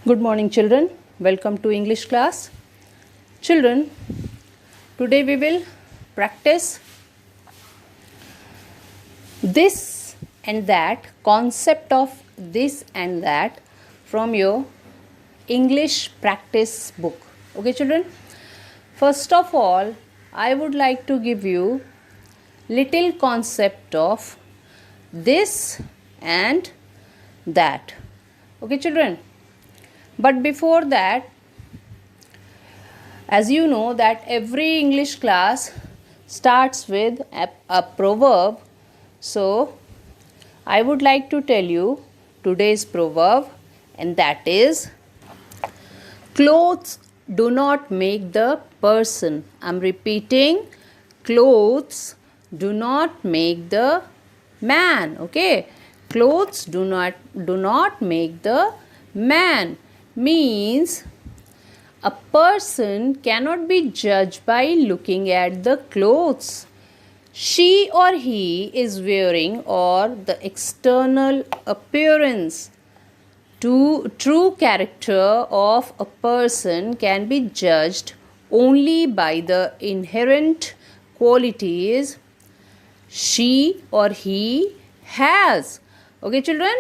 Good morning, children. Welcome to English class. Children, today we will practice this and that, concept of this and that from your English practice book. Okay, children? First of all, I would like to give you little concept of this and that. Okay, children? But before that, as you know that every English class starts with a proverb. So I would like to tell you today's proverb, and that is, clothes do not make the person. I'm repeating, clothes do not make the man. Okay, clothes do not make the man. Means a person cannot be judged by looking at the clothes she or he is wearing or the external appearance. True character of a person can be judged only by the inherent qualities she or he has. Okay, children?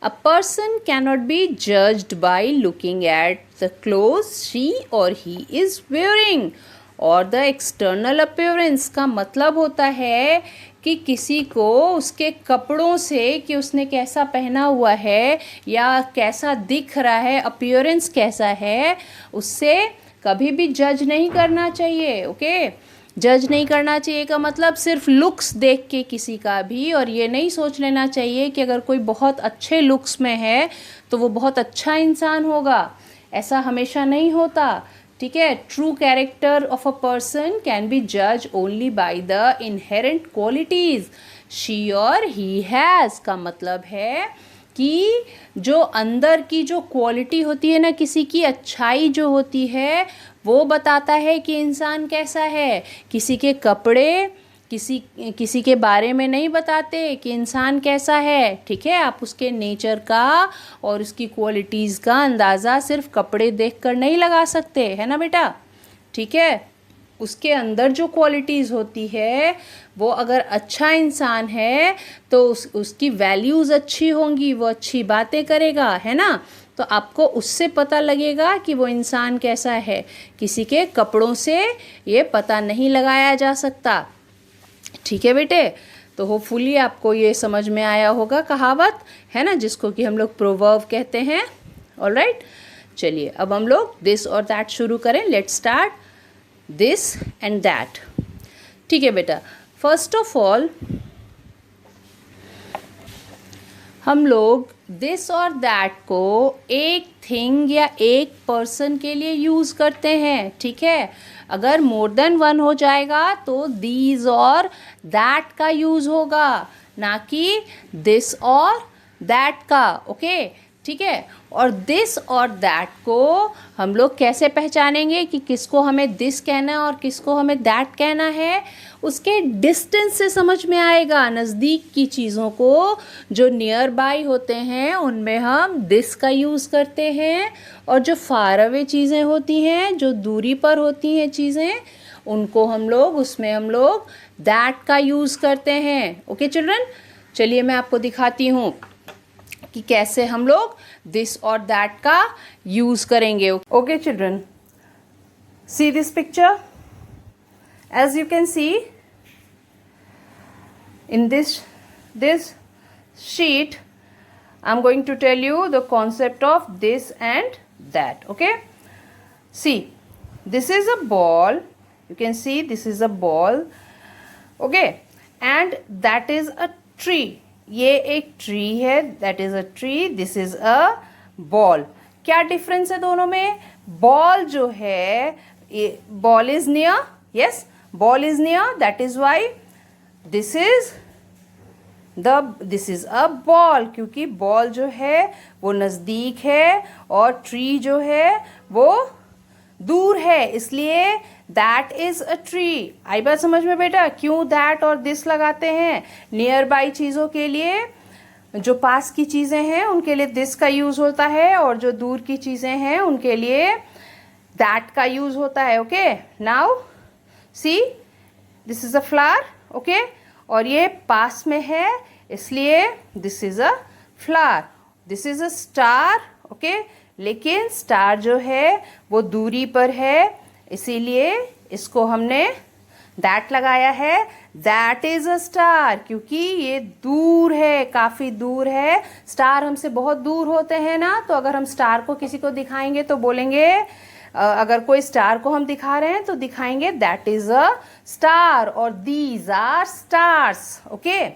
A person cannot be judged by looking at the clothes she or he is wearing और the external appearance का मतलब होता है कि किसी को उसके कपड़ों से कि उसने कैसा पहना हुआ है या कैसा दिख रहा है, अपीयरेंस कैसा है, उससे कभी भी जज नहीं करना चाहिए. ओके, जज नहीं करना चाहिए का मतलब सिर्फ लुक्स देख के किसी का भी, और ये नहीं सोच लेना चाहिए कि अगर कोई बहुत अच्छे लुक्स में है तो वो बहुत अच्छा इंसान होगा. ऐसा हमेशा नहीं होता. ठीक है, true character of a person can be जज only by the inherent qualities she or he has का मतलब है कि जो अंदर की जो क्वालिटी होती है ना, किसी की अच्छाई जो होती है वो बताता है कि इंसान कैसा है. किसी के कपड़े किसी के बारे में नहीं बताते कि इंसान कैसा है. ठीक है, आप उसके नेचर का और उसकी क्वालिटीज़ का अंदाज़ा सिर्फ कपड़े देखकर नहीं लगा सकते, है ना बेटा. ठीक है, उसके अंदर जो क्वालिटीज़ होती है वो अगर अच्छा इंसान है तो उसकी वैल्यूज़ अच्छी होंगी, वो अच्छी बातें करेगा, है ना. तो आपको उससे पता लगेगा कि वो इंसान कैसा है. किसी के कपड़ों से ये पता नहीं लगाया जा सकता. ठीक है बेटे, तो होपफुली आपको ये समझ में आया होगा कहावत, है ना, जिसको कि हम लोग प्रोवर्ब कहते हैं. ऑलराइट, चलिए अब हम लोग दिस और दैट शुरू करें. Let's start this and that. ठीक है बेटा, फर्स्ट ऑफ ऑल हम लोग दिस और दैट को एक थिंग या एक पर्सन के लिए यूज़ करते हैं. ठीक है, अगर मोर देन वन हो जाएगा तो दीज और दैट का यूज़ होगा, ना कि दिस और दैट का. ओके, ठीक है. और दिस और दैट को हम लोग कैसे पहचानेंगे कि किसको हमें दिस कहना है और किसको हमें दैट कहना है. उसके डिस्टेंस से समझ में आएगा. नज़दीक की चीज़ों को जो नियर बाय होते हैं उनमें हम दिस का यूज़ करते हैं, और जो फार अवे चीज़ें होती हैं, जो दूरी पर होती हैं चीज़ें, उनको हम लोग दैट का यूज़ करते हैं. ओके चिल्ड्रन, चलिए मैं आपको दिखाती हूँ कि कैसे हम लोग दिस और दैट का यूज़ करेंगे. Okay children, see this picture. As you can see in this sheet, I'm going to tell you the concept of this and that. Okay, see, this is a ball. You can see this is a ball. Okay, and that is a tree. ये एक tree है, that is a tree. This is a ball. क्या difference है दोनों में? Ball जो है, ball is near. Yes, ball is near, that is why this is a ball, क्योंकि ball जो है वो नज़दीक है और tree जो है वो दूर है, इसलिए that is a tree. आई बात समझ में बेटा? क्यों that और this लगाते हैं नियर बाई चीज़ों के लिए? जो पास की चीज़ें हैं उनके लिए दिस का यूज़ होता है, और जो दूर की चीज़ें हैं उनके लिए दैट का यूज़ होता है. Okay, now see this is a flower. Okay, और ये पास में है इसलिए this is a flower. This is a star. Okay, लेकिन स्टार जो है वो दूरी पर है, इसीलिए इसको हमने दैट लगाया है. दैट इज़ अ स्टार, क्योंकि ये दूर है, काफ़ी दूर है. स्टार हमसे बहुत दूर होते हैं ना, तो अगर हम स्टार को किसी को दिखाएंगे तो बोलेंगे, अगर कोई स्टार को हम दिखा रहे हैं तो दिखाएंगे दैट इज़ अ स्टार और दीज आर स्टार्स. ओके,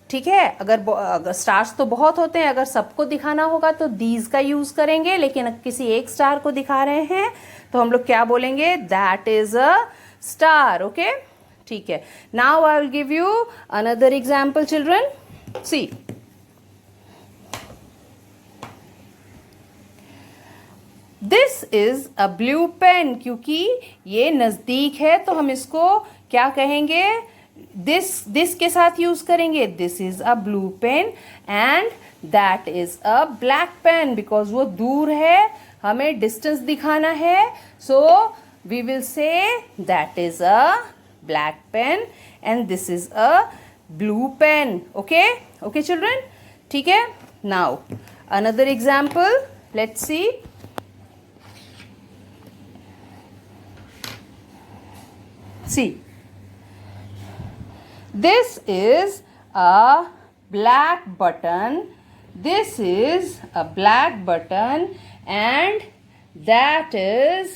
ठीक है. अगर स्टार्स तो बहुत होते हैं, अगर सबको दिखाना होगा तो दीज का यूज़ करेंगे, लेकिन किसी एक स्टार को दिखा रहे हैं तो हम लोग क्या बोलेंगे, that is a star. Okay, ठीक है. Now I will give you another example children. See, this is a blue pen. क्योंकि ये नज़दीक है तो हम इसको क्या कहेंगे, दिस के साथ यूज करेंगे. This is a blue pen and that is a black pen. Because वो दूर है, हमें डिस्टेंस दिखाना है, so we will say that is a black pen and this is a blue pen. Okay, okay children, ठीक है. Now another example, let's see. See, this is a black button. This is a black button and that is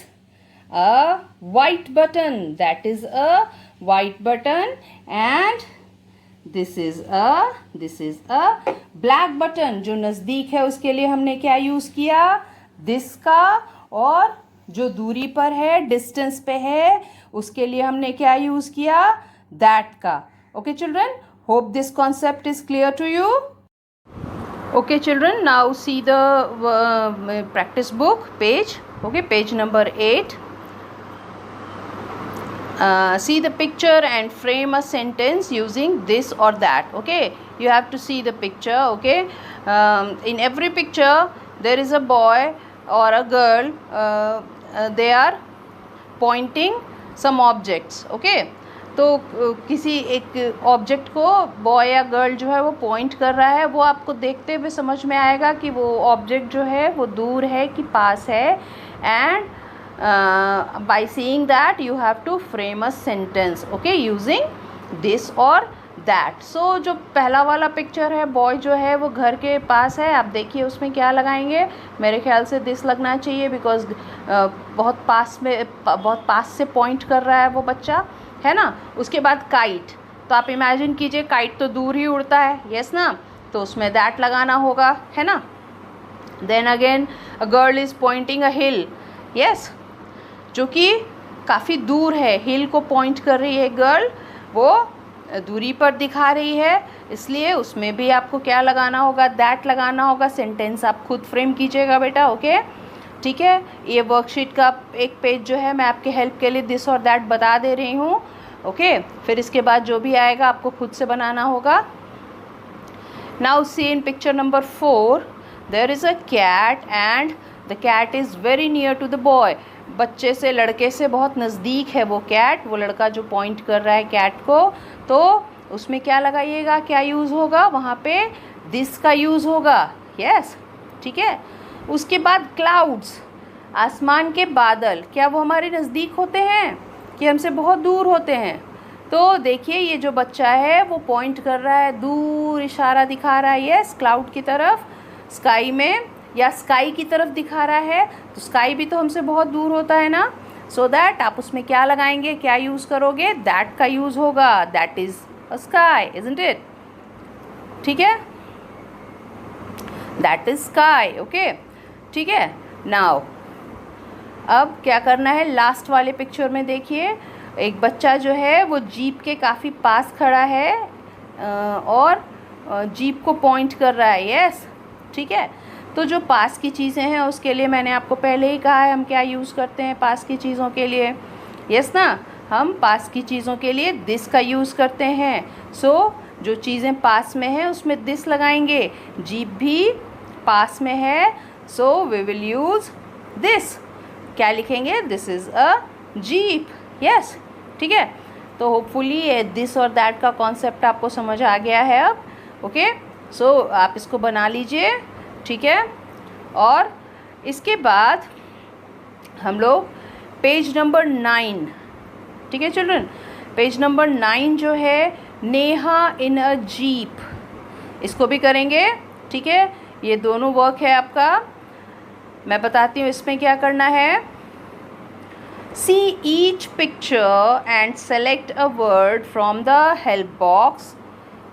a white button. That is a white button and this is a black button. जो नज़दीक है उसके लिए हमने क्या use किया, this का, और जो दूरी पर है, डिस्टेंस पे है, उसके लिए हमने क्या यूज़ किया, दैट का. Okay children, hope this concept is clear to you. Okay children, now see the practice book page. Okay, page number 8. See the picture and frame a sentence using this or that. Okay, you have to see the picture. Okay, in every picture there is a boy or a girl. They are pointing some objects. Okay, तो किसी एक object को boy या girl जो है वो point कर रहा है. वो आपको देखते हुए समझ में आएगा कि वो ऑब्जेक्ट जो है वो दूर है कि पास है. And by seeing that you have to frame a sentence. Okay, using this और दैट. सो जो पहला वाला पिक्चर है, बॉय जो है वो घर के पास है. आप देखिए उसमें क्या लगाएंगे. मेरे ख्याल से दिस लगना चाहिए, बिकॉज बहुत पास से पॉइंट कर रहा है वो बच्चा, है ना. उसके बाद काइट, तो आप इमेजिन कीजिए काइट तो दूर ही उड़ता है, यस ना, तो उसमें दैट लगाना होगा, है ना. Then again a girl is pointing a hill. Yes, जो कि काफ़ी दूर है, हिल को पॉइंट कर रही है गर्ल, वो दूरी पर दिखा रही है, इसलिए उसमें भी आपको क्या लगाना होगा, दैट लगाना होगा. सेंटेंस आप खुद फ्रेम कीजिएगा बेटा. ओके, ठीक है. ये वर्कशीट का एक पेज जो है मैं आपके हेल्प के लिए दिस और दैट बता दे रही हूँ. ओके, फिर इसके बाद जो भी आएगा आपको खुद से बनाना होगा. Now see in picture number 4, there is a cat and the cat is very near to the boy. बच्चे से, लड़के से बहुत नज़दीक है वो कैट, वो लड़का जो पॉइंट कर रहा है कैट को. तो उसमें क्या लगाइएगा, क्या यूज़ होगा, वहाँ पे दिस का यूज़ होगा. यस, ठीक है. उसके बाद क्लाउड्स, आसमान के बादल, क्या वो हमारे नज़दीक होते हैं कि हमसे बहुत दूर होते हैं. तो देखिए ये जो बच्चा है वो पॉइंट कर रहा है, दूर इशारा दिखा रहा है, यस, क्लाउड की तरफ, स्काई में, या स्काई की तरफ दिखा रहा है. तो स्काई भी तो हमसे बहुत दूर होता है ना. सो दैट आप उसमें क्या लगाएंगे, क्या यूज़ करोगे, दैट का यूज़ होगा. That is a sky, isn't it. ठीक है, दैट इज स्काई. ओके, ठीक है. नाउ अब क्या करना है, लास्ट वाले पिक्चर में देखिए एक बच्चा जो है वो जीप के काफ़ी पास खड़ा है और जीप को पॉइंट कर रहा है. यस, ठीक है. तो जो पास की चीज़ें हैं उसके लिए मैंने आपको पहले ही कहा है हम क्या यूज़ करते हैं पास की चीज़ों के लिए. यस ना, हम पास की चीज़ों के लिए दिस का यूज़ करते हैं. सो जो चीज़ें पास में है उसमें दिस लगाएंगे, जीप भी पास में है, so we will use this. क्या लिखेंगे? This is a jeep. Yes, ठीक है। तो होपफुली दिस और दैट का कॉन्सेप्ट आपको समझ आ गया है अब। ओके, सो आप इसको बना लीजिए, ठीक है। और इसके बाद हम लोग पेज नंबर 9, ठीक है चिल्ड्रन, पेज नंबर 9 जो है नेहा इन अ जीप, इसको भी करेंगे, ठीक है। ये दोनों वर्क है आपका। मैं बताती हूँ इसमें क्या करना है। See each picture and select a word from the help box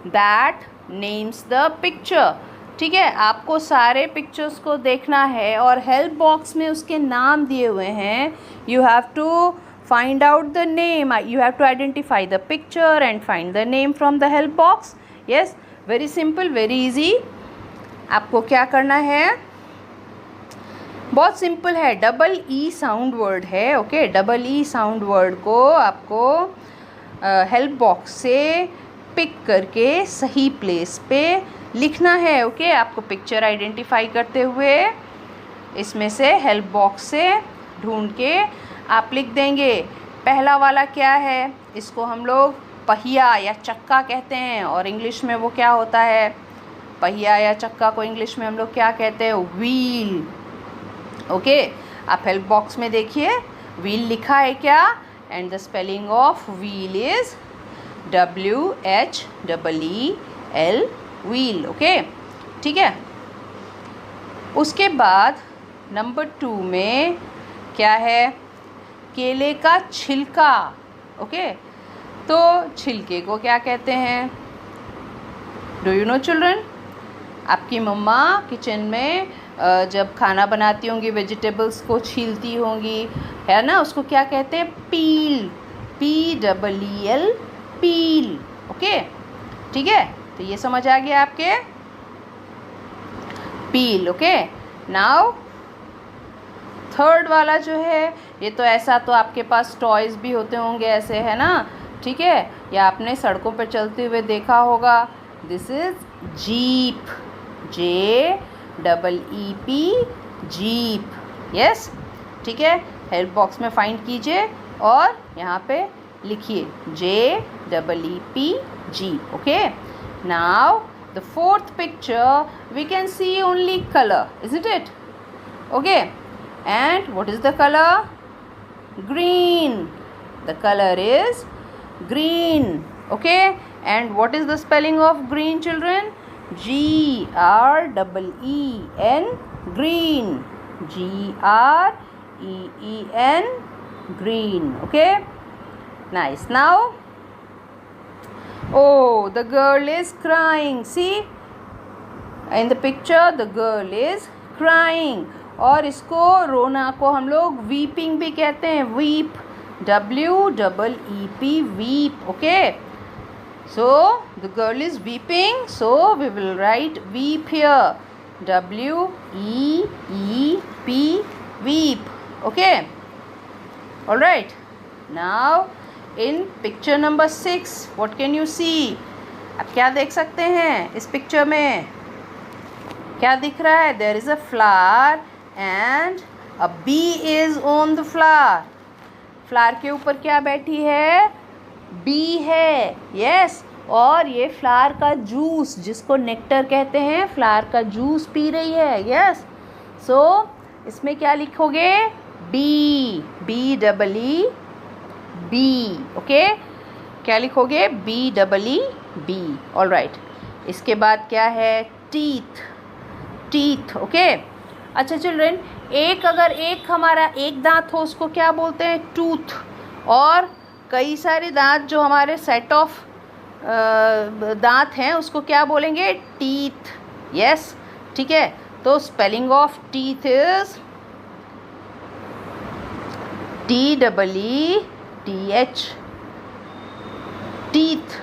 that names the picture. ठीक है, आपको सारे पिक्चर्स को देखना है और हेल्प बॉक्स में उसके नाम दिए हुए हैं। You have to find out the name. You have to identify the picture and find the name from the help box. Yes, very simple, very easy. आपको क्या करना है? बहुत सिंपल है, डबल ई साउंड वर्ड है। Okay, double E sound word को आपको help box से पिक करके सही प्लेस पे लिखना है। ओके, आपको पिक्चर आइडेंटिफाई करते हुए इसमें से हेल्प बॉक्स से ढूंढ के आप लिख देंगे। पहला वाला क्या है? इसको हम लोग पहिया या चक्का कहते हैं, और इंग्लिश में वो क्या होता है? पहिया या चक्का को इंग्लिश में हम लोग क्या कहते हैं? व्हील। ओके, आप हेल्प बॉक्स में देखिए व्हील लिखा है क्या, and the spelling of wheel is WHEEL, wheel. Okay, ठीक है। उसके बाद नंबर 2 में क्या है? केले का छिलका। ओके, तो छिलके को क्या कहते हैं? Do you know children? आपकी मम्मा किचन में जब खाना बनाती होंगी वेजिटेबल्स को छीलती होंगी, है ना, उसको क्या कहते हैं? पील, PEEL, पील। ओके, ठीक है, तो ये समझ आ गया आपके, पील। ओके, नाउ थर्ड वाला जो है, ये तो ऐसा तो आपके पास टॉयज़ भी होते होंगे ऐसे, है ना, ठीक है, या आपने सड़कों पर चलते हुए देखा होगा। This is jeep, JEEP, jeep. Yes, ठीक है, हेल्प बॉक्स में फाइंड कीजिए और यहाँ पे लिखिए JEEP, jeep. Okay, now the fourth picture we can see only colour, isn't it? Okay, and what is the color? Green. The color is green. Okay, and what is the spelling of green, children? GREEN, green. GREEN, green. Okay, nice. Now, oh, the girl is crying. See, in the picture the girl is crying. और इसको रोना को हम लोग weeping भी कहते हैं, weep, WEEP, weep. Okay, so the girl is weeping, so we will write weep here, WEEP, weep. Okay, alright. Now in picture number 6 what can you see? आप क्या देख सकते हैं इस पिक्चर में? क्या दिख रहा है? There is a flower and a bee is on the flower. Flower के ऊपर क्या बैठी है? बी है। यस, और ये फ्लावर का जूस, जिसको नेक्टर कहते हैं, फ्लावर का जूस पी रही है। यस, सो इसमें क्या लिखोगे? बी, BEE, ओके, क्या लिखोगे? BEE, alright. इसके बाद क्या है? टीथ। ओके, अच्छा चिल्ड्रन, अगर एक हमारा एक दांत हो उसको क्या बोलते हैं? टूथ। और कई सारे दांत जो हमारे सेट ऑफ दांत हैं उसको क्या बोलेंगे? टीथ। यस, ठीक है, तो spelling of teeth is TEETH, teeth.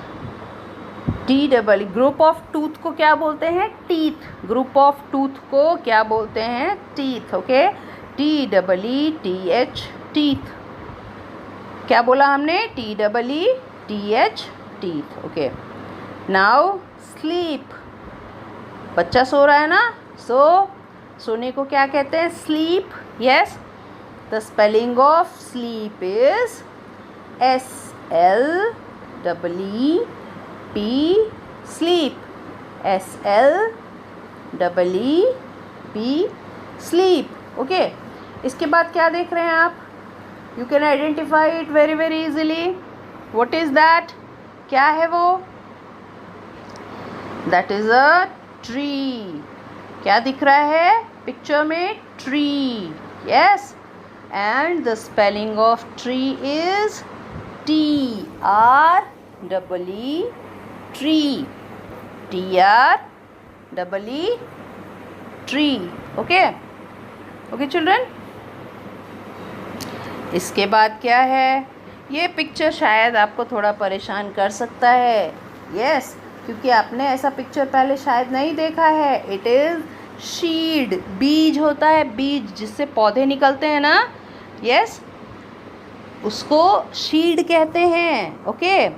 TEE। Group of tooth को क्या बोलते हैं? टीथ। ग्रुप ऑफ टूथ को क्या बोलते हैं? टीथ। Okay, TEETH, teeth. क्या बोला हमने? TEETH, teeth. Okay, now sleep, बच्चा सो रहा है ना, सोने को क्या कहते हैं? Sleep. Yes, the spelling of sleep is SLEEP, sleep. SLEEP, sleep. Okay, इसके बाद क्या देख रहे हैं आप? You can identify it very very easily. What is that? क्या है वो? That is a tree. क्या दिख रहा है पिक्चर में? Tree. Yes, and the spelling of tree is TREE, tree. TREE, tree. Okay okay children. इसके बाद क्या है? ये पिक्चर शायद आपको थोड़ा परेशान कर सकता है. यस, क्योंकि आपने ऐसा पिक्चर पहले शायद नहीं देखा है. It is शीड. बीज होता है, बीज जिससे पौधे निकलते हैं ना. यस, उसको शीड कहते हैं. ओके,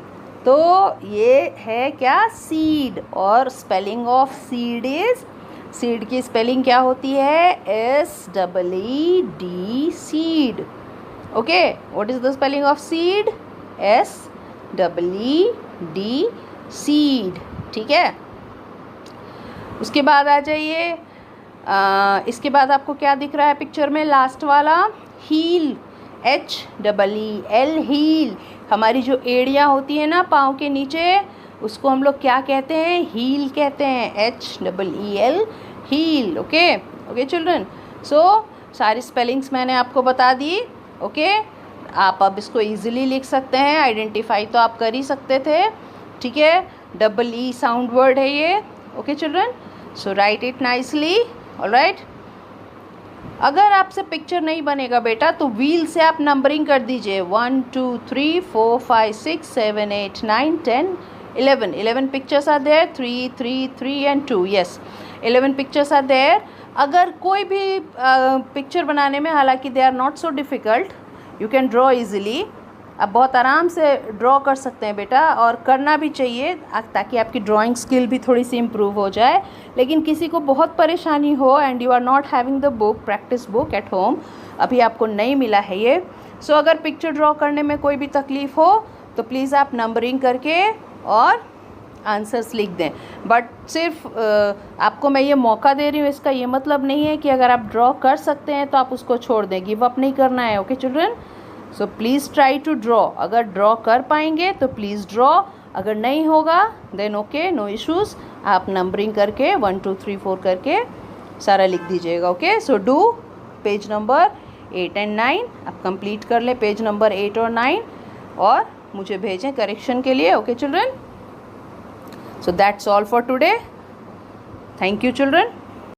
तो ये है क्या? सीड. और spelling of seed is, seed की स्पेलिंग क्या होती है? SEED, seed. Okay, what is the spelling of seed? SEED, seed. ठीक है. उसके बाद आ जाइए. इसके बाद आपको क्या दिख रहा है पिक्चर में? लास्ट वाला, हील. HEEL, heal. हमारी जो एड़ियाँ होती है ना पाँव के नीचे, उसको हम लोग क्या कहते हैं? हील कहते हैं. HEEL, heel. Okay okay children. So सारी स्पेलिंग्स मैंने आपको बता दी. ओके, आप अब इसको इजीली लिख सकते हैं. आइडेंटिफाई तो आप कर ही सकते थे. ठीक है, EE साउंड वर्ड है ये. Okay children, so right it nicely. Alright. अगर आपसे पिक्चर नहीं बनेगा बेटा तो व्हील से आप नंबरिंग कर दीजिए. 1 2 3 4 5 6 7 8 9 10 11 pictures are there. 3 3 3 and 2. Yes, 11 pictures are there. अगर कोई भी पिक्चर बनाने में, हालांकि they are not so difficult, you can draw easily. आप बहुत आराम से ड्रॉ कर सकते हैं बेटा, और करना भी चाहिए ताकि आपकी ड्राइंग स्किल भी थोड़ी सी इम्प्रूव हो जाए. लेकिन किसी को बहुत परेशानी हो and you are not having the book, practice book at home, अभी आपको नहीं मिला है ये, सो अगर पिक्चर ड्रॉ करने में कोई भी तकलीफ़ हो तो प्लीज़ आप नंबरिंग करके और आंसर्स लिख दें. बट सिर्फ आपको मैं ये मौका दे रही हूँ, इसका ये मतलब नहीं है कि अगर आप ड्रॉ कर सकते हैं तो आप उसको छोड़ दें. गिव अप नहीं करना है. Okay children, so please try to draw. अगर ड्रॉ कर पाएंगे तो प्लीज़ ड्रॉ, अगर नहीं होगा देन ओके, नो इश्यूज़. आप नंबरिंग करके 1 2 3 4 करके सारा लिख दीजिएगा. Okay, so do page number 8 and 9. आप कंप्लीट कर लें पेज नंबर 8 और 9 और मुझे भेजें करेक्शन के लिए. Okay children, so that's all for today. Thank you children.